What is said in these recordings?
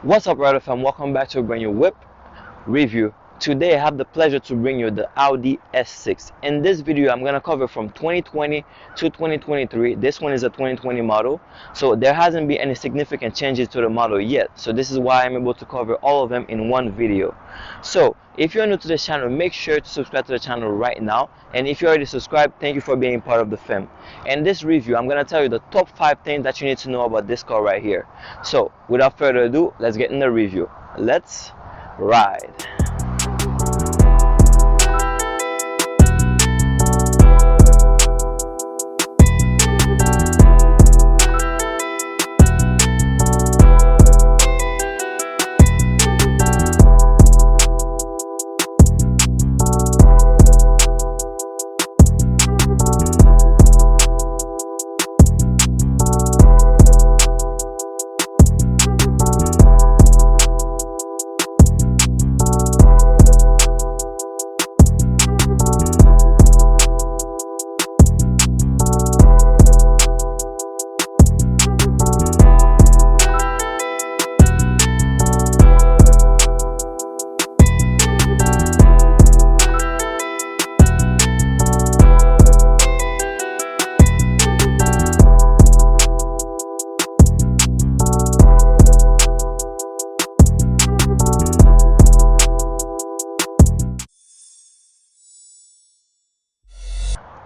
What's up, Rider fam? Welcome back to a brand new whip review. Today I have the pleasure to bring you the Audi S6. In this video I'm going to cover from 2020 to 2023. This one is a 2020 model, so there hasn't been any significant changes to the model yet, so this is why I'm able to cover all of them in one video. So if you're new to this channel, make sure to subscribe to the channel right now, and if you already subscribed, thank you for being part of the fam. In this review I'm going to tell you the top 5 things that you need to know about this car right here. So without further ado, let's get in the review. Let's ride.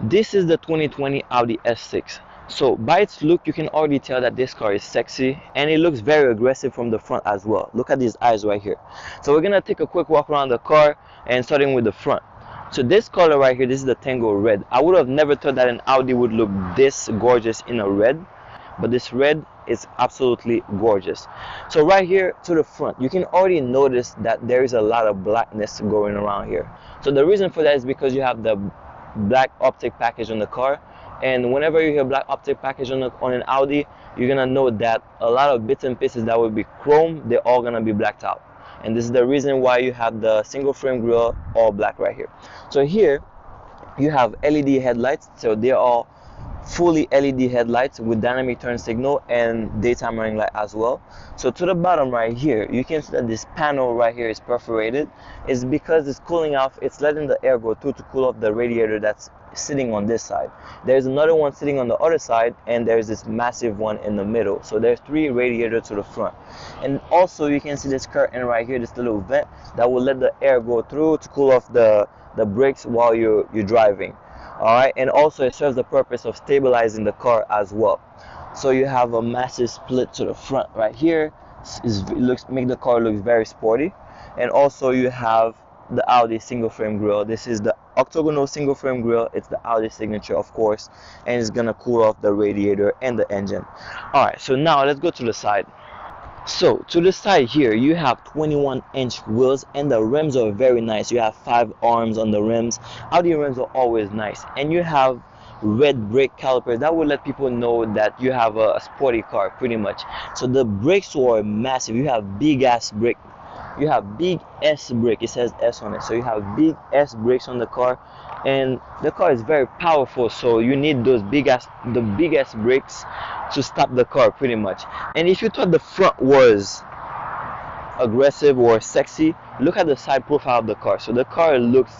This is the 2020 Audi S6. So by its look, you can already tell that this car is sexy, and it looks very aggressive from the front as well. Look at these eyes right here. So we're gonna take a quick walk around the car, and starting with the front. So this color right here, this is the Tango red. I would have never thought that an Audi would look this gorgeous in a red, but this red is absolutely gorgeous. So right here to the front, you can already notice that there is a lot of blackness going around here. So the reason for that is because you have the black optic package on the car, and whenever you hear black optic package on an Audi, you're gonna know that a lot of bits and pieces that will be chrome, they're all gonna be blacked out, and this is the reason why you have the single frame grille all black right here. So here you have LED headlights, so they're all fully LED headlights with dynamic turn signal and daytime running light as well. So to the bottom right here, you can see that this panel right here is perforated. It's because it's cooling off, it's letting the air go through to cool off the radiator that's sitting on this side. There's another one sitting on the other side, and there's this massive one in the middle. So there's 3 radiators to the front. And also you can see this curtain right here, this little vent that will let the air go through to cool off the brakes while you're driving. Alright, and also it serves the purpose of stabilizing the car as well. So you have a massive split to the front right here. Make the car look very sporty. And also you have the Audi single frame grille. This is the octagonal single frame grille. It's the Audi signature, of course, and it's gonna cool off the radiator and the engine. Alright, so now let's go to the side. So to the side here, you have 21-inch wheels, and the rims are very nice. You have 5 arms on the rims. Audi rims are always nice, and you have red brake calipers that will let people know that you have a sporty car pretty much. So the brakes are massive. You have big ass brake. You have big S brake. It says S on it, so you have big S brakes on the car, and the car is very powerful, so you need those biggest brakes to stop the car pretty much. And if you thought the front was aggressive or sexy, look at the side profile of the car. So the car looks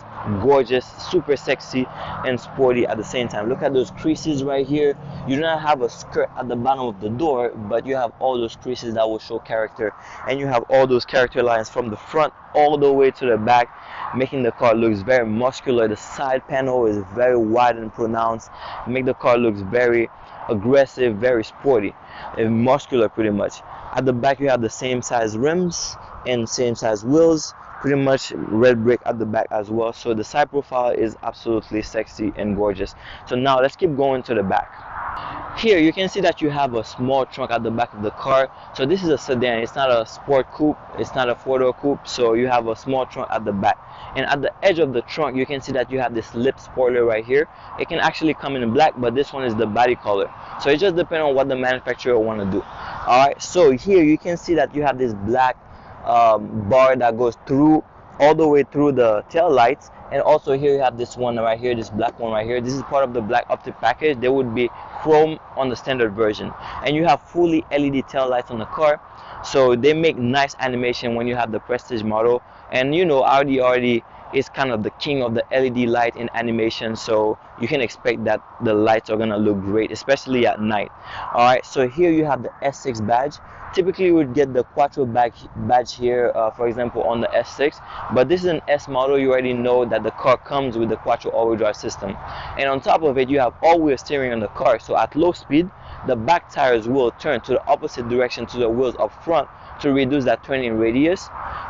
gorgeous, super sexy and sporty at the same time. Look at those creases right here. You do not have a skirt at the bottom of the door, but you have all those creases that will show character, and you have all those character lines from the front all the way to the back, making the car looks very muscular. The side panel is very wide and pronounced, make the car looks very aggressive, very sporty and muscular pretty much. At the back you have the same size rims and same size wheels, pretty much red brake at the back as well. So the side profile is absolutely sexy and gorgeous. So now let's keep going to the back. Here you can see that you have a small trunk at the back of the car. So this is a sedan, it's not a sport coupe, it's not a 4-door coupe, so you have a small trunk at the back. And at the edge of the trunk you can see that you have this lip spoiler right here. It can actually come in black, but this one is the body color, so it just depends on what the manufacturer want to do. Alright, so here you can see that you have this black bar that goes through all the way through the tail lights. And also here you have this one right here, this black one right here. This is part of the black optic package. There would be chrome on the standard version, and you have fully LED tail lights on the car, so they make nice animation when you have the Prestige model. And you know, Audi already is kind of the king of the LED light in animation, so you can expect that the lights are gonna look great, especially at night. All right, so here you have the S6 badge. Typically you would get the Quattro badge here, for example, on the S6, but this is an S model. You already know that the car comes with the Quattro all-wheel drive system, and on top of it you have all-wheel steering on the car. So at low speed, the back tires will turn to the opposite direction to the wheels up front to reduce that turning radius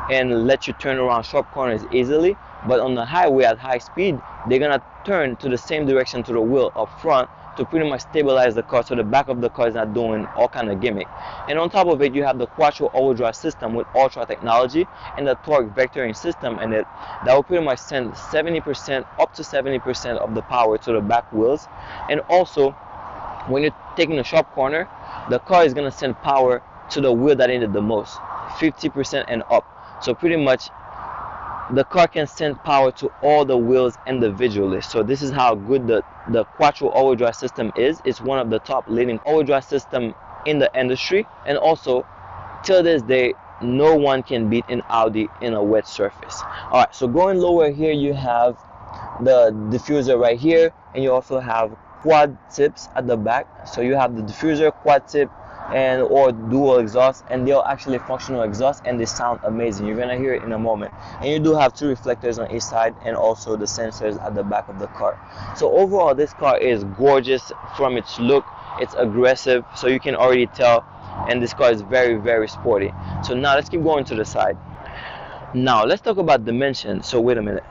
and let you turn around sharp corners easily. But on the highway at high speed, they're gonna turn to the same direction to the wheel up front to pretty much stabilize the car, so the back of the car is not doing all kind of gimmick. And on top of it, you have the Quattro all-wheel drive system with Ultra technology and the torque vectoring system in it that will pretty much send 70% up to 70% of the power to the back wheels. And also, when you're taking a sharp corner, the car is gonna send power to the wheel that needed the most, 50% and up. So pretty much the car can send power to all the wheels individually. So this is how good the Quattro all-wheel drive system is. It's one of the top leading all-wheel drive system in the industry, and also till this day no one can beat an Audi in a wet surface. All right, so going lower here, you have the diffuser right here, and you also have quad tips at the back. So you have the diffuser, quad tip, and or dual exhaust, and they're actually functional exhaust, and they sound amazing. You're gonna hear it in a moment. And you do have 2 reflectors on each side, and also the sensors at the back of the car. So overall, this car is gorgeous from its look. It's aggressive, so you can already tell, and this car is very, very sporty. So now let's keep going to the side. Now let's talk about dimension. So wait a minute.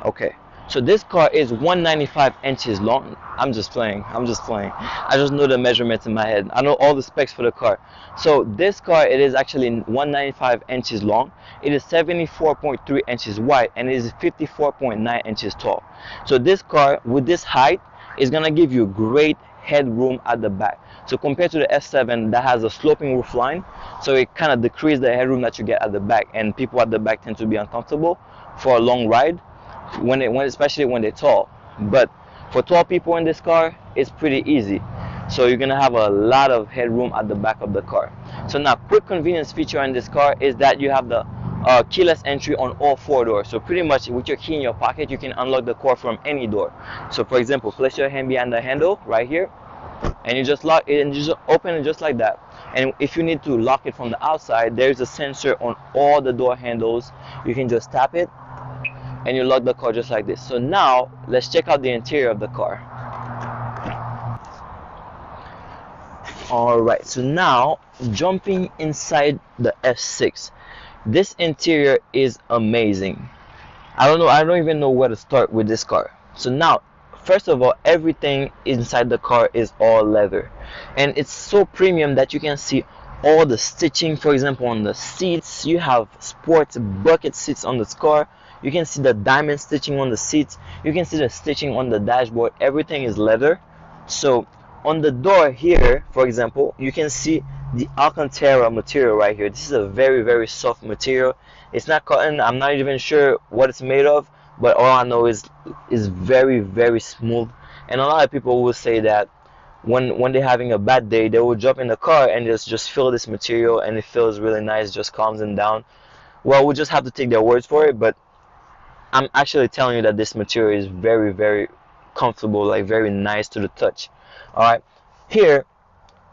Okay, so this car is 195 inches long. I'm just playing. I just know the measurements in my head. I know all the specs for the car. So this car, it is actually 195 inches long. It is 74.3 inches wide, and it is 54.9 inches tall. So this car with this height is gonna give you great headroom at the back. So compared to the S7 that has a sloping roof line, so it kind of decreases the headroom that you get at the back, and people at the back tend to be uncomfortable for a long ride, especially when they're tall. But for tall people in this car, it's pretty easy. So you're gonna have a lot of headroom at the back of the car. So now, quick convenience feature in this car is that you have the keyless entry on all 4 doors. So pretty much with your key in your pocket, you can unlock the car from any door. So for example, place your hand behind the handle right here, and you just lock it, and you just open it just like that. And if you need to lock it from the outside, there's a sensor on all the door handles. You can just tap it, and you lock the car just like this. So now let's check out the interior of the car. Alright, so now jumping inside the S6. This interior is amazing. I don't even know where to start with this car. So now, first of all, everything inside the car is all leather, and it's so premium that you can see all the stitching. For example, on the seats, you have sports bucket seats on this car. You can see the diamond stitching on the seats. You can see the stitching on the dashboard. Everything is leather. So on the door here, for example, you can see the Alcantara material right here. This is a very, very soft material. It's not cotton. I'm not even sure what it's made of, but all I know is very, very smooth. And a lot of people will say that when they're having a bad day, they will jump in the car and just feel this material, and it feels really nice, just calms them down. Well, we'll just have to take their words for it, but I'm actually telling you that this material is very, very comfortable, like very nice to the touch. Alright, here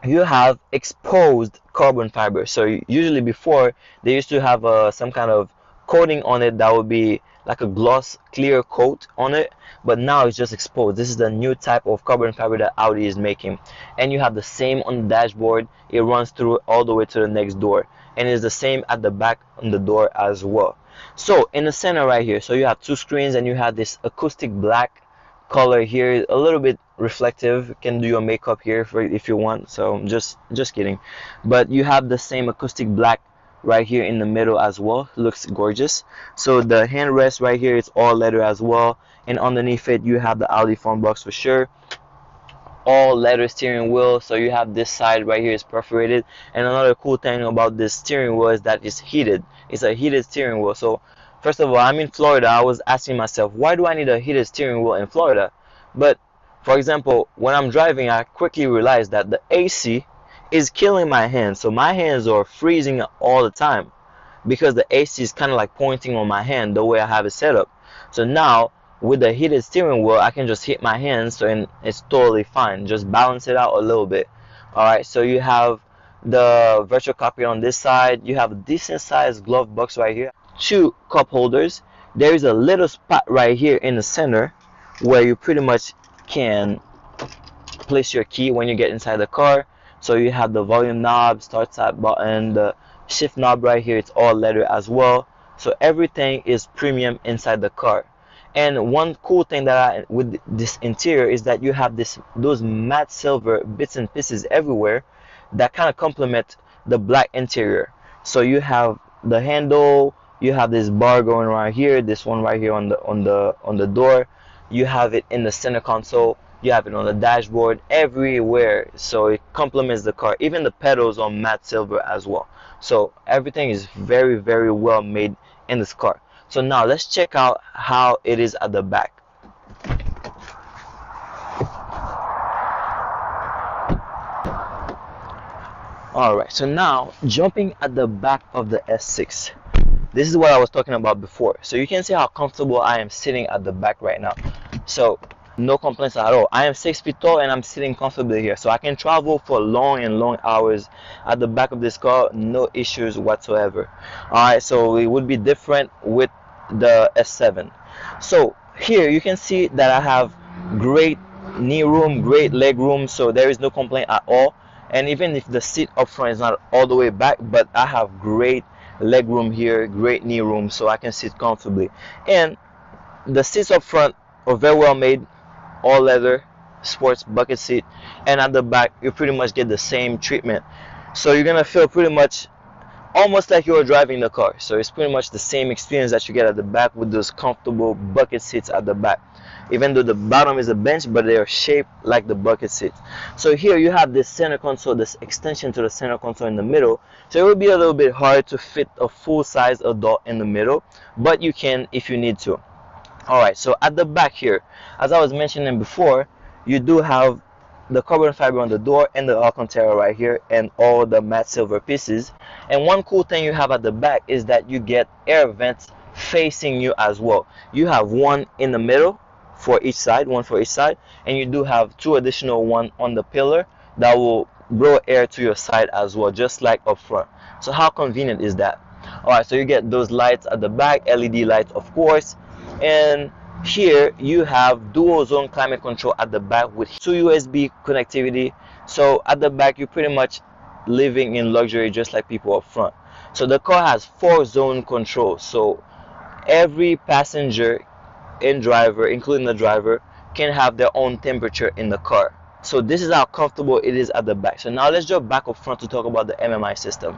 you have exposed carbon fiber. So usually before, they used to have some kind of coating on it that would be like a gloss clear coat on it, but now it's just exposed. This is the new type of carbon fiber that Audi is making. And you have the same on the dashboard. It runs through all the way to the next door, and it's the same at the back on the door as well. So in the center right here, so you have 2 screens, and you have this acoustic black color here, a little bit reflective. You can do your makeup here if you want, so just kidding. But you have the same acoustic black right here in the middle as well. Looks gorgeous. So the handrest right here is all leather as well, and underneath it you have the Audi phone box for sure. all leather steering wheel. So you have this side right here is perforated, and another cool thing about this steering wheel is that it's heated. It's a heated steering wheel. So first of all, I'm in Florida. I was asking myself, why do I need a heated steering wheel in Florida? But for example, when I'm driving, I quickly realized that the AC is killing my hands. So my hands are freezing all the time because the AC is kind of like pointing on my hand the way I have it set up. So now with the heated steering wheel, I can just hit my hands, so and it's totally fine. Just balance it out a little bit. All right, so you have the virtual cockpit on this side. You have a decent sized glove box right here. 2 cup holders. There is a little spot right here in the center where you pretty much can place your key when you get inside the car. So you have the volume knob, start stop button, the shift knob right here. It's all leather as well. So everything is premium inside the car. And one cool thing that with this interior is that you have those matte silver bits and pieces everywhere that kind of complement the black interior. So you have the handle, you have this bar going right here, this one right here on the door. You have it in the center console. You have it on the dashboard, everywhere. So it complements the car. Even the pedals are matte silver as well. So everything is very, very well made in this car. So now let's check out how it is at the back. Alright, so now jumping at the back of the S6. This is what I was talking about before. So you can see how comfortable I am sitting at the back right now. So no complaints at all. I am 6 feet tall and I'm sitting comfortably here. So I can travel for long hours at the back of this car, no issues whatsoever. Alright, so it would be different with the S7. So here you can see that I have great knee room, great leg room, so there is no complaint at all. And even if the seat up front is not all the way back, but I have great leg room here, great knee room, so I can sit comfortably. And the seats up front are very well made, all leather, sports bucket seat, and at the back you pretty much get the same treatment. So you're gonna feel pretty much almost like you're driving the car. So it's pretty much the same experience that you get at the back with those comfortable bucket seats at the back. Even though the bottom is a bench, but they are shaped like the bucket seats. So here you have this center console, this extension to the center console in the middle. So it will be a little bit hard to fit a full-size adult in the middle, but you can if you need to. Alright, so at the back here, as I was mentioning before, you do have the carbon fiber on the door and the Alcantara right here and all the matte silver pieces. And one cool thing you have at the back is that you get air vents facing you as well. You have one in the middle for each side, one for each side, and you do have 2 additional one on the pillar that will blow air to your side as well, just like up front. So how convenient is that? Alright, so you get those lights at the back, LED lights of course, and here you have dual zone climate control at the back with 2 USB connectivity. So at the back you're pretty much living in luxury just like people up front. So the car has 4 zone control, so every passenger and driver, including the driver, can have their own temperature in the car. So this is how comfortable it is at the back. So now let's jump back up front to talk about the MMI system.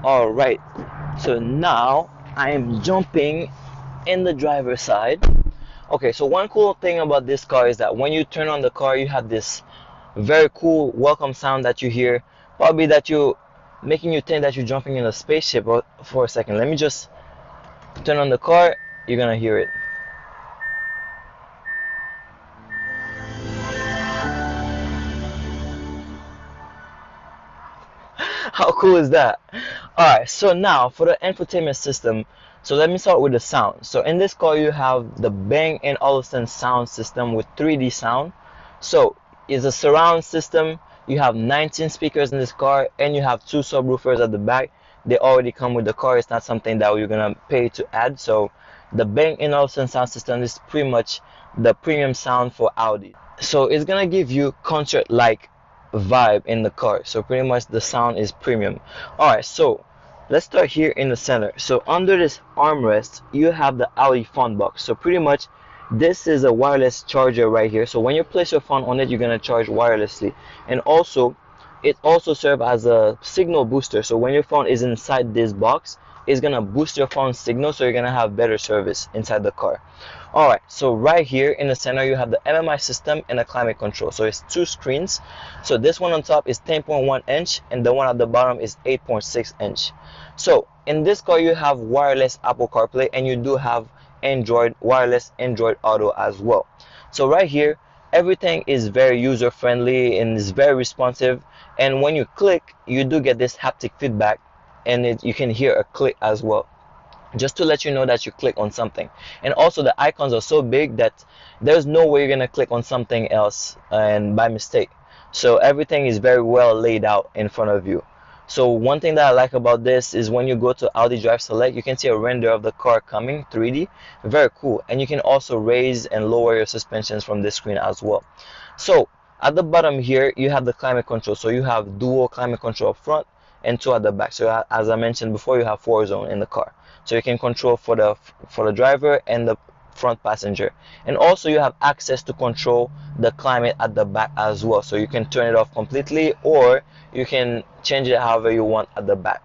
Alright, so now I am jumping in the driver's side. Okay, so one cool thing about this car is that when you turn on the car, you have this very cool welcome sound that you hear. Probably that you making you think that you're jumping in a spaceship. For a second, let me just turn on the car. You're gonna hear it. How cool is that? Alright, so now for the infotainment system, so let me start with the sound. So in this car you have the Bang & Olufsen sound system with 3D sound. So it's a surround system. You have 19 speakers in this car and you have 2 subwoofers at the back. They already come with the car. It's not something that you're gonna pay to add. So the Bang & Olufsen sound system is pretty much the premium sound for Audi. So it's gonna give you concert-like vibe in the car. So pretty much the sound is premium. Alright, so let's start here in the center. So under this armrest you have the Audi phone box. So pretty much this is a wireless charger right here. So when you place your phone on it, you're gonna charge wirelessly. And also it also serves as a signal booster. So when your phone is inside this box, is gonna boost your phone signal, so you're gonna have better service inside the car. Alright, so right here in the center you have the MMI system and the climate control. So it's two screens. So this one on top is 10.1 inch and the one at the bottom is 8.6 inch. So in this car you have wireless Apple CarPlay and you do have wireless Android Auto as well. So right here everything is very user friendly and is very responsive, and when you click you do get this haptic feedback, and you can hear a click as well, just to let you know that you click on something. And also the icons are so big that there's no way you're gonna click on something else and by mistake. So everything is very well laid out in front of you. So one thing that I like about this is when you go to Audi Drive Select, you can see a render of the car coming 3D. Very cool. And you can also raise and lower your suspensions from this screen as well. So at the bottom here you have the climate control. So you have dual climate control up front and two at the back. So as I mentioned before, you have 4-zone in the car, so you can control for the driver and the front passenger. And also you have access to control the climate at the back as well, so you can turn it off completely or you can change it however you want at the back.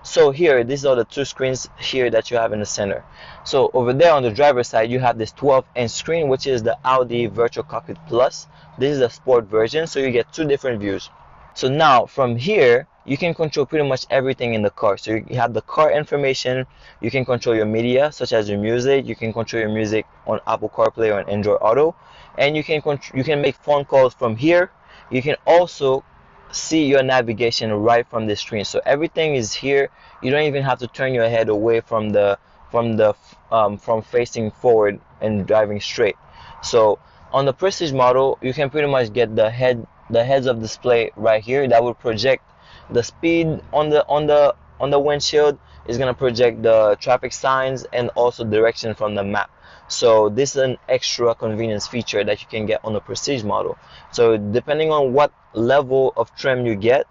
So here, these are the two screens here that you have in the center. So over there on the driver's side you have this 12-inch screen, which is the Audi Virtual Cockpit Plus. This is the sport version, so you get two different views. So now from here you can control pretty much everything in the car. So you have the car information, you can control your media such as your music, you can control your music on Apple CarPlay or on Android Auto, and you can make phone calls from here. You can also see your navigation right from the screen. So everything is here. You don't even have to turn your head away from facing forward and driving straight. So on the Prestige model you can pretty much get the heads up display right here that will project the speed on the windshield. Is going to project the traffic signs and also direction from the map. So this is an extra convenience feature that you can get on the Prestige model. So depending on what level of trim you get,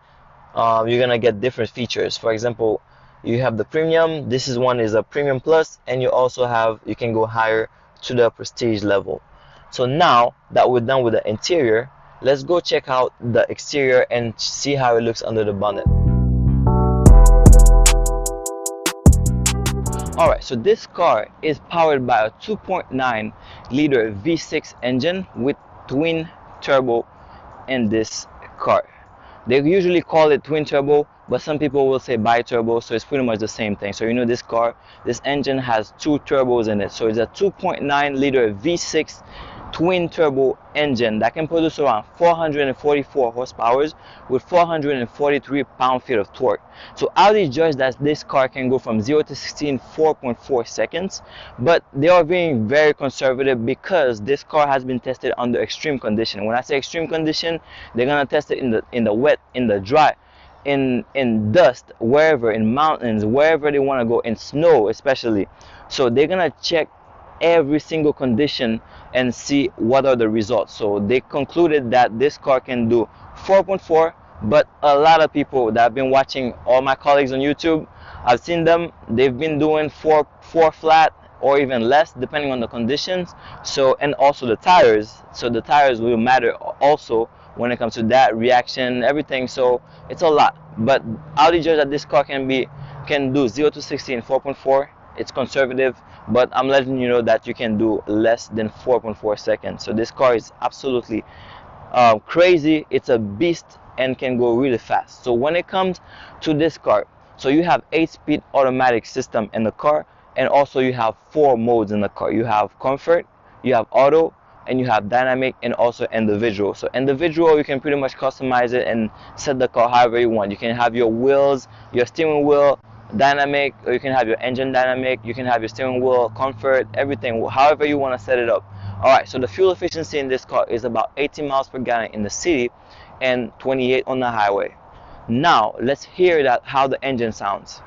you're gonna get different features. For example, you have the premium. This is one is a premium plus, and you can go higher to the Prestige level. So now that we're done with the interior, let's go check out the exterior and see how it looks under the bonnet. Alright, so this car is powered by a 2.9 liter V6 engine with twin turbo in this car. They usually call it twin turbo, but some people will say bi-turbo, so it's pretty much the same thing. So you know this engine has two turbos in it. So it's a 2.9 liter V6 twin turbo engine that can produce around 444 horsepower with 443 pound-feet of torque. So Audi judged that this car can go from 0 to 60 in 4.4 seconds, but they are being very conservative because this car has been tested under extreme condition. When I say extreme condition, they're gonna test it in the wet, in the dry, in dust, wherever, in mountains, wherever they want to go, in snow especially. So they're gonna check every single condition and see what are the results. So they concluded that this car can do 4.4, but a lot of people that have been watching, all my colleagues on YouTube, I've seen them, they've been doing 4 flat or even less depending on the conditions. So, and also the tires, so the tires will matter also when it comes to that reaction, everything. So it's a lot, but Audi judged that this car can do 0 to 60 in 4.4. It's conservative, but I'm letting you know that you can do less than 4.4 seconds. So this car is absolutely crazy. It's a beast and can go really fast. So when it comes to this car, so you have 8-speed automatic system in the car, and also you have 4 modes in the car. You have comfort, you have auto, and you have dynamic, and also individual. So individual, you can pretty much customize it and set the car however you want. You can have your wheels, your steering wheel dynamic, or you can have your engine dynamic, you can have your steering wheel comfort, everything, however you want to set it up. Alright, so the fuel efficiency in this car is about 18 miles per gallon in the city and 28 on the highway. Now let's hear how the engine sounds.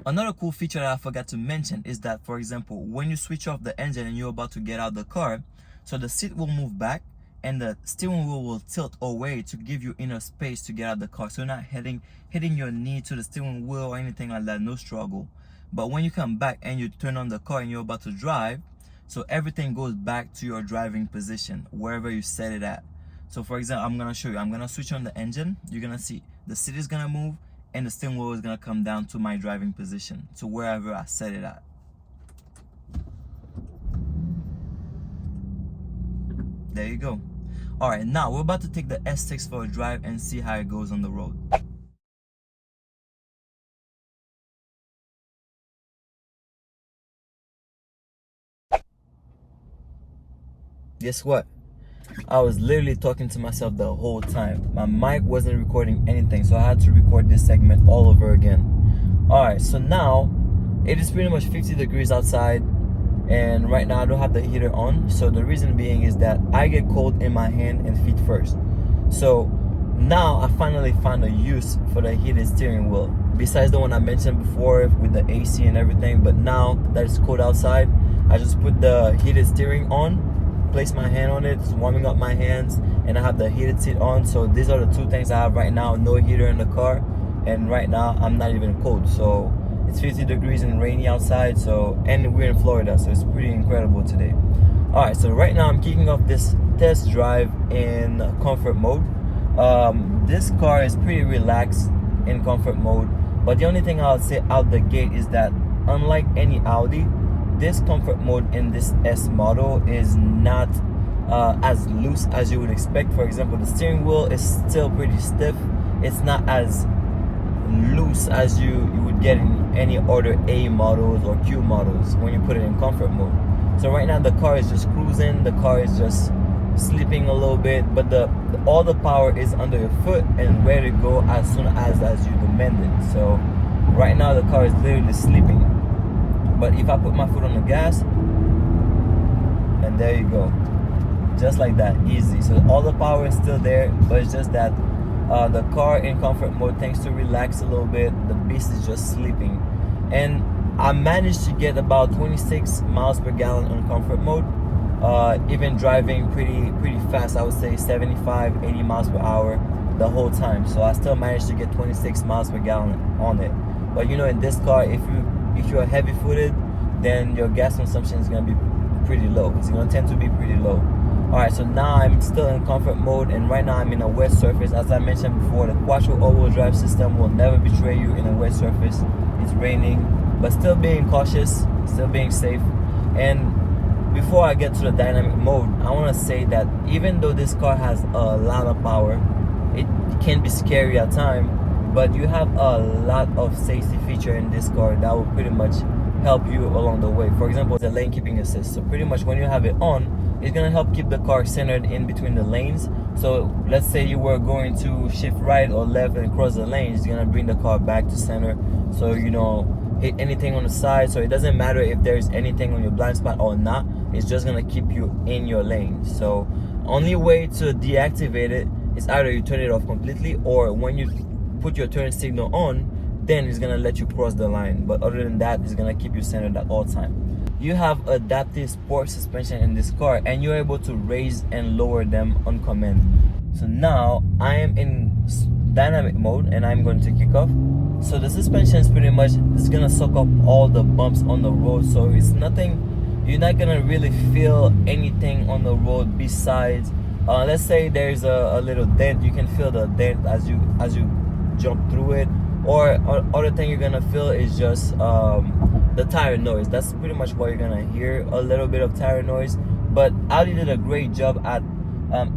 Another cool feature that I forgot to mention is that, for example, when you switch off the engine and you're about to get out of the car, so the seat will move back and the steering wheel will tilt away to give you enough space to get out of the car, so you're not hitting your knee to the steering wheel or anything like that. No struggle. But when you come back and you turn on the car and you're about to drive, so everything goes back to your driving position wherever you set it at. So for example, I'm gonna show you. I'm gonna switch on the engine. You're gonna see the seat is gonna move and the steering wheel is gonna come down to my driving position, to wherever I set it at. There you go. All right, now we're about to take the S6 for a drive and see how it goes on the road. Guess what? I was literally talking to myself the whole time. My mic wasn't recording anything, so I had to record this segment all over again. All right, so now it is pretty much 50 degrees outside, and right now I don't have the heater on. So the reason being is that I get cold in my hand and feet first. So now I finally found a use for the heated steering wheel, besides the one I mentioned before with the AC and everything. But now that it's cold outside, I just put the heated steering on, place my hand on it, it's warming up my hands, and I have the heated seat on. So these are the two things I have right now. No heater in the car, and right now I'm not even cold. So it's 50 degrees and rainy outside, so, and we're in Florida, so it's pretty incredible today. All right, so right now I'm kicking off this test drive in comfort mode. This car is pretty relaxed in comfort mode, but the only thing I'll say out the gate is that unlike any Audi, this comfort mode in this S model is not as loose as you would expect. For example, the steering wheel is still pretty stiff. It's not as loose as you would get in any other A models or Q models when you put it in comfort mode. So right now the car is just cruising, the car is just sleeping a little bit, but all the power is under your foot and ready to go as soon as you demand it. So right now the car is literally sleeping. But if I put my foot on the gas, and there you go, just like that, easy. So all the power is still there, but it's just that the car in comfort mode tends to relax a little bit. The beast is just sleeping, and I managed to get about 26 miles per gallon on comfort mode, even driving pretty fast. I would say 75, 80 miles per hour the whole time. So I still managed to get 26 miles per gallon on it. But you know, in this car, if you're heavy footed, then your gas consumption is going to be pretty low. It's going to tend to be pretty low. Alright, so now I'm still in comfort mode, and right now I'm in a wet surface. As I mentioned before, the Quattro all-wheel drive system will never betray you in a wet surface. It's raining, but still being cautious, still being safe. And before I get to the dynamic mode, I want to say that even though this car has a lot of power, it can be scary at times, but you have a lot of safety feature in this car that will pretty much help you along the way. For example, the lane keeping assist. So pretty much when you have it on, it's gonna help keep the car centered in between the lanes. So let's say you were going to shift right or left and cross the lanes, it's gonna bring the car back to center, so you don't hit anything on the side. So it doesn't matter if there's anything on your blind spot or not, it's just gonna keep you in your lane. So only way to deactivate it is either you turn it off completely, or when you put your turn signal on, then it's gonna let you cross the line. But other than that, it's gonna keep you centered at all time. You have adaptive sport suspension in this car, and you're able to raise and lower them on command. So now I am in dynamic mode and I'm going to kick off. So the suspension is pretty much, it's gonna suck up all the bumps on the road. So it's nothing, you're not gonna really feel anything on the road besides let's say there's a little dent. You can feel the dent as you jump through it, or other thing you're gonna feel is just the tire noise. That's pretty much what you're gonna hear, a little bit of tire noise. But Audi did a great job at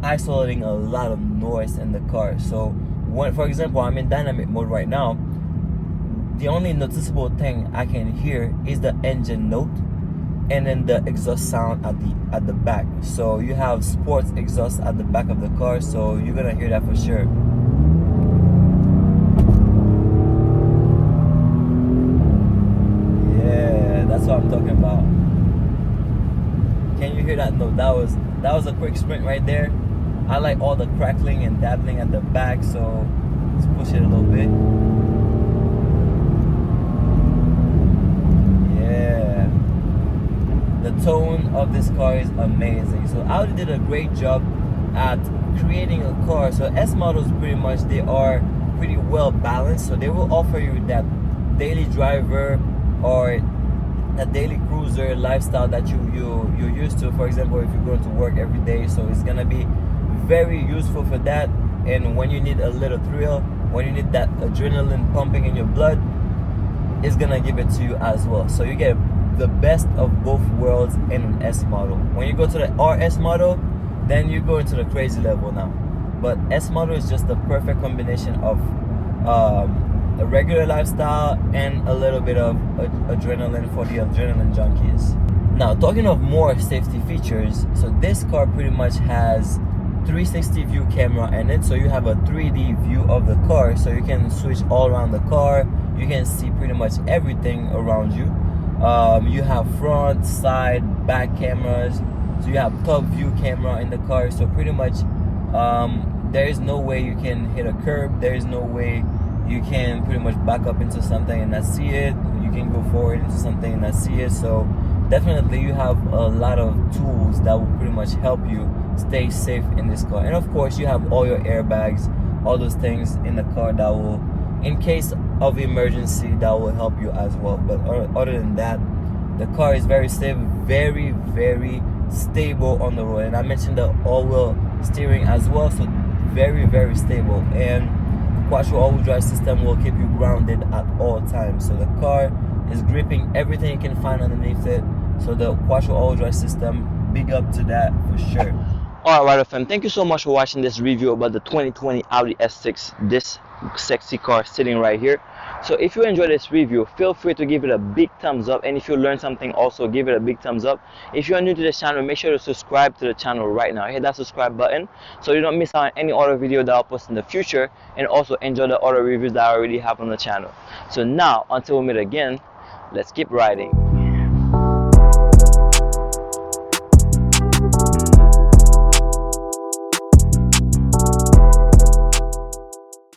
isolating a lot of noise in the car. So when, for example, I'm in dynamic mode right now, the only noticeable thing I can hear is the engine note and then the exhaust sound at the back. So you have sports exhaust at the back of the car, so you're gonna hear that for sure. That's what I'm talking about. Can you hear that note? That was a quick sprint right there. I like all the crackling and dabbling at the back, so let's push it a little bit. Yeah. The tone of this car is amazing. So Audi did a great job at creating a car. So S models pretty much, they are pretty well balanced, so they will offer you that daily driver or a daily cruiser lifestyle that you're used to. For example, if you're going to work every day, so it's gonna be very useful for that. And when you need a little thrill, when you need that adrenaline pumping in your blood, it's gonna give it to you as well. So you get the best of both worlds in an S model. When you go to the RS model, then you go into the crazy level now. But S model is just the perfect combination of a regular lifestyle and a little bit of adrenaline for the adrenaline junkies. Now, talking of more safety features, so this car pretty much has 360 view camera in it, so you have a 3D view of the car, so you can switch all around the car. You can see pretty much everything around you. You have front, side, back cameras, so you have top view camera in the car. So pretty much there is no way you can hit a curb, there is no way you can pretty much back up into something and not see it. You can go forward into something and not see it. So definitely you have a lot of tools that will pretty much help you stay safe in this car. And of course you have all your airbags, all those things in the car that will, in case of emergency, that will help you as well. But other than that, the car is very safe, very, very stable on the road. And I mentioned the all-wheel steering as well, so very, very stable. And Quattro all-wheel drive system will keep you grounded at all times. So the car is gripping everything you can find underneath it. So the Quattro all-wheel drive system, big up to that for sure. Alright, fam, thank you so much for watching this review about the 2020 Audi S6, this sexy car sitting right here. So if you enjoyed this review, feel free to give it a big thumbs up, and if you learned something, also give it a big thumbs up. If you are new to this channel, make sure to subscribe to the channel right now. Hit that subscribe button so you don't miss out on any other video that I'll post in the future, and also enjoy the other reviews that I already have on the channel. So now, until we meet again, let's keep riding.